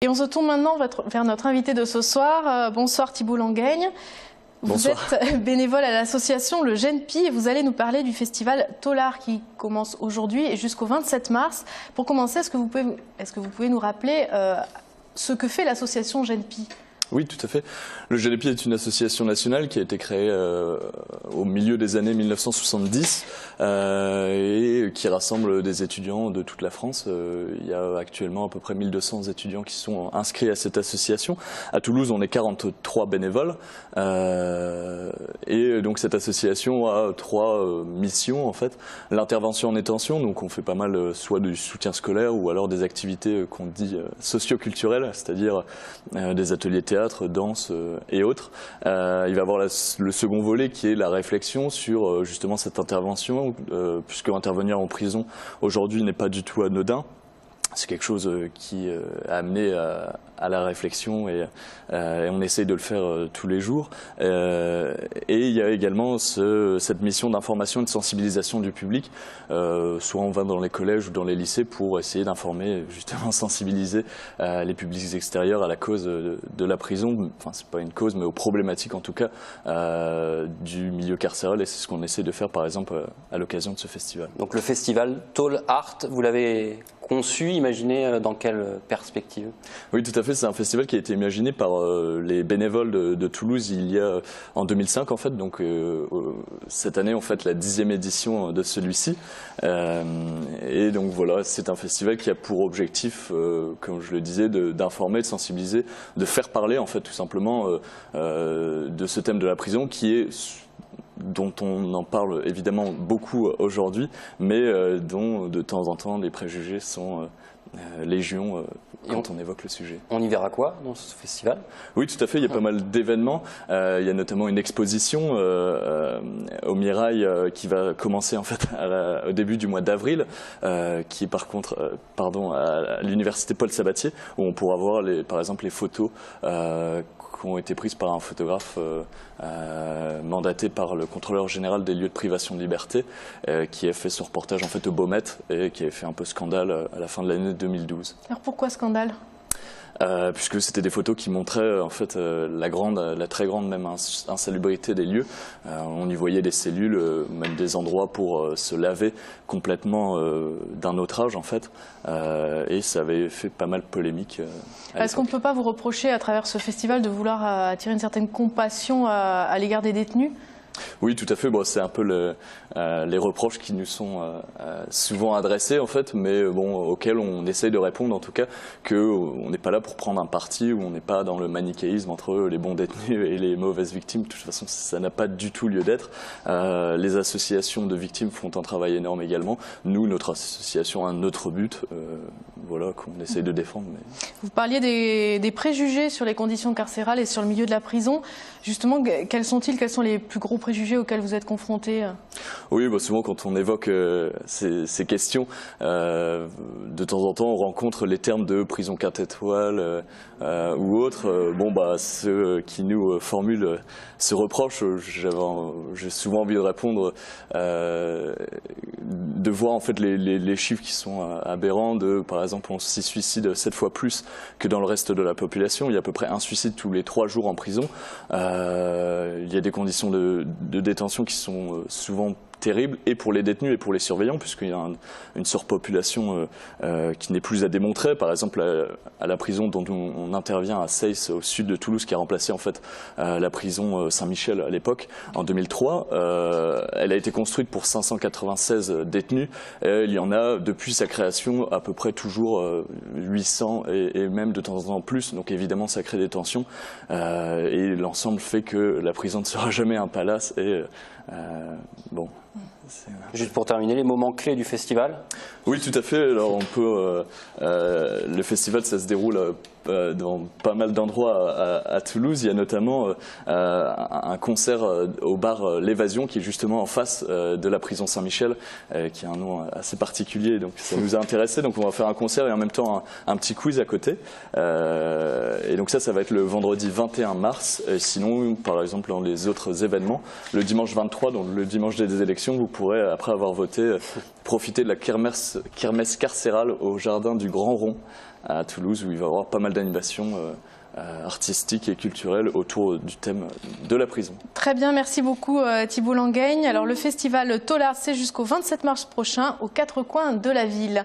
Et on se tourne maintenant vers notre invité de ce soir. Bonsoir Thibault Langaigne. Vous êtes bénévole à l'association Le GENPI et vous allez nous parler du festival Tolard qui commence aujourd'hui et jusqu'au 27 mars. Pour commencer, est-ce que vous pouvez nous rappeler ce que fait l'association GENPI ? Oui, tout à fait. Le GENPI est une association nationale qui a été créée au milieu des années 1970 et qui rassemble des étudiants de toute la France. Il y a actuellement à peu près 1200 étudiants qui sont inscrits à cette association. À Toulouse, on est 43 bénévoles et donc cette association a 3 missions en fait. L'intervention en détention, donc on fait pas mal soit du soutien scolaire ou alors des activités qu'on dit socio-culturelles, c'est-à-dire des ateliers théâtre, danse et autres. Il va y avoir le second volet qui est la réflexion sur justement cette intervention, puisque intervenir en prison aujourd'hui n'est pas du tout anodin. C'est quelque chose qui a amené à la réflexion et on essaye de le faire tous les jours. Et il y a également cette mission d'information et de sensibilisation du public. Soit on va dans les collèges ou dans les lycées pour essayer d'informer, justement sensibiliser les publics extérieurs à la cause de la prison. Enfin, c'est pas une cause, mais aux problématiques en tout cas du milieu carcéral. Et c'est ce qu'on essaie de faire par exemple à l'occasion de ce festival. Donc le festival Tolard, vous l'avez conçu, imaginé dans quelle perspective? Oui, tout à fait. C'est un festival qui a été imaginé par les bénévoles de Toulouse il y a en 2005 en fait. Donc cette année on fête la 10e édition de celui-ci. Et donc voilà, c'est un festival qui a pour objectif, comme je le disais, d'informer, de sensibiliser, de faire parler en fait tout simplement de ce thème de la prison dont on en parle évidemment beaucoup aujourd'hui, mais dont de temps en temps les préjugés sont légion quand on évoque le sujet. On y verra quoi dans ce festival? Oui, tout à fait, il y a pas mal d'événements. Il y a notamment une exposition au Mirail qui va commencer en fait au début du mois d'avril, qui est par contre à l'université Paul Sabatier, où on pourra voir par exemple les photos qui ont été prises par un photographe mandaté par le contrôleur général des lieux de privation de liberté, qui a fait ce reportage en fait au Baumette et qui a fait un peu scandale à la fin de l'année 2012. Alors pourquoi scandale ? Puisque c'était des photos qui montraient en fait la très grande même insalubrité des lieux. On y voyait des cellules, même des endroits pour se laver complètement d'un autre âge en fait, et ça avait fait pas mal polémique. Est-ce qu'on ne peut pas vous reprocher à travers ce festival de vouloir attirer une certaine compassion à l'égard des détenus ? Oui, tout à fait. Bon, c'est un peu les reproches qui nous sont souvent adressés, en fait, mais bon, auxquels on essaye de répondre, en tout cas, qu'on n'est pas là pour prendre un parti, ou on n'est pas dans le manichéisme entre les bons détenus et les mauvaises victimes. De toute façon, ça n'a pas du tout lieu d'être. Les associations de victimes font un travail énorme également. Nous, notre association a un autre but, voilà, qu'on essaye de défendre. Mais... Vous parliez des préjugés sur les conditions carcérales et sur le milieu de la prison. Justement, quels sont-ils? Quels sont les plus gros préjugés auxquels vous êtes confrontés? Oui, bah souvent quand on évoque ces questions, de temps en temps on rencontre les termes de prison 4 étoiles ou autres. Bon, bah, ceux qui nous formulent ce reproche, j'ai souvent envie de répondre, de voir en fait les chiffres qui sont aberrants. Par exemple, on s'y suicide 7 fois plus que dans le reste de la population. Il y a à peu près un suicide tous les 3 jours en prison. Il y a des conditions de détention qui sont souvent terrible, et pour les détenus et pour les surveillants, puisqu'il y a une surpopulation qui n'est plus à démontrer. Par exemple, à la prison dont on intervient à Seyss, au sud de Toulouse, qui a remplacé en fait la prison Saint-Michel à l'époque, en 2003. Elle a été construite pour 596 détenus, et il y en a, depuis sa création, à peu près toujours 800, et même de temps en temps plus. Donc évidemment, ça crée des tensions, et l'ensemble fait que la prison ne sera jamais un palace, et bon... Juste pour terminer, les moments clés du festival? Oui, tout à fait. Alors on peut, le festival, ça se déroule dans pas mal d'endroits à Toulouse. Il y a notamment un concert au bar L'Évasion, qui est justement en face de la prison Saint-Michel, qui a un nom assez particulier, donc ça nous a intéressés. Donc on va faire un concert et en même temps un petit quiz à côté. Et donc ça va être le vendredi 21 mars. Et sinon, par exemple, dans les autres événements, le dimanche 23, donc le dimanche des élections, vous pourrez, après avoir voté, profiter de la kermesse carcérale au jardin du Grand Rond à Toulouse, où il va y avoir pas mal d'animations artistiques et culturelles autour du thème de la prison. Très bien, merci beaucoup Thibault Langaigne. Alors le festival Tollard, c'est jusqu'au 27 mars prochain aux 4 coins de la ville.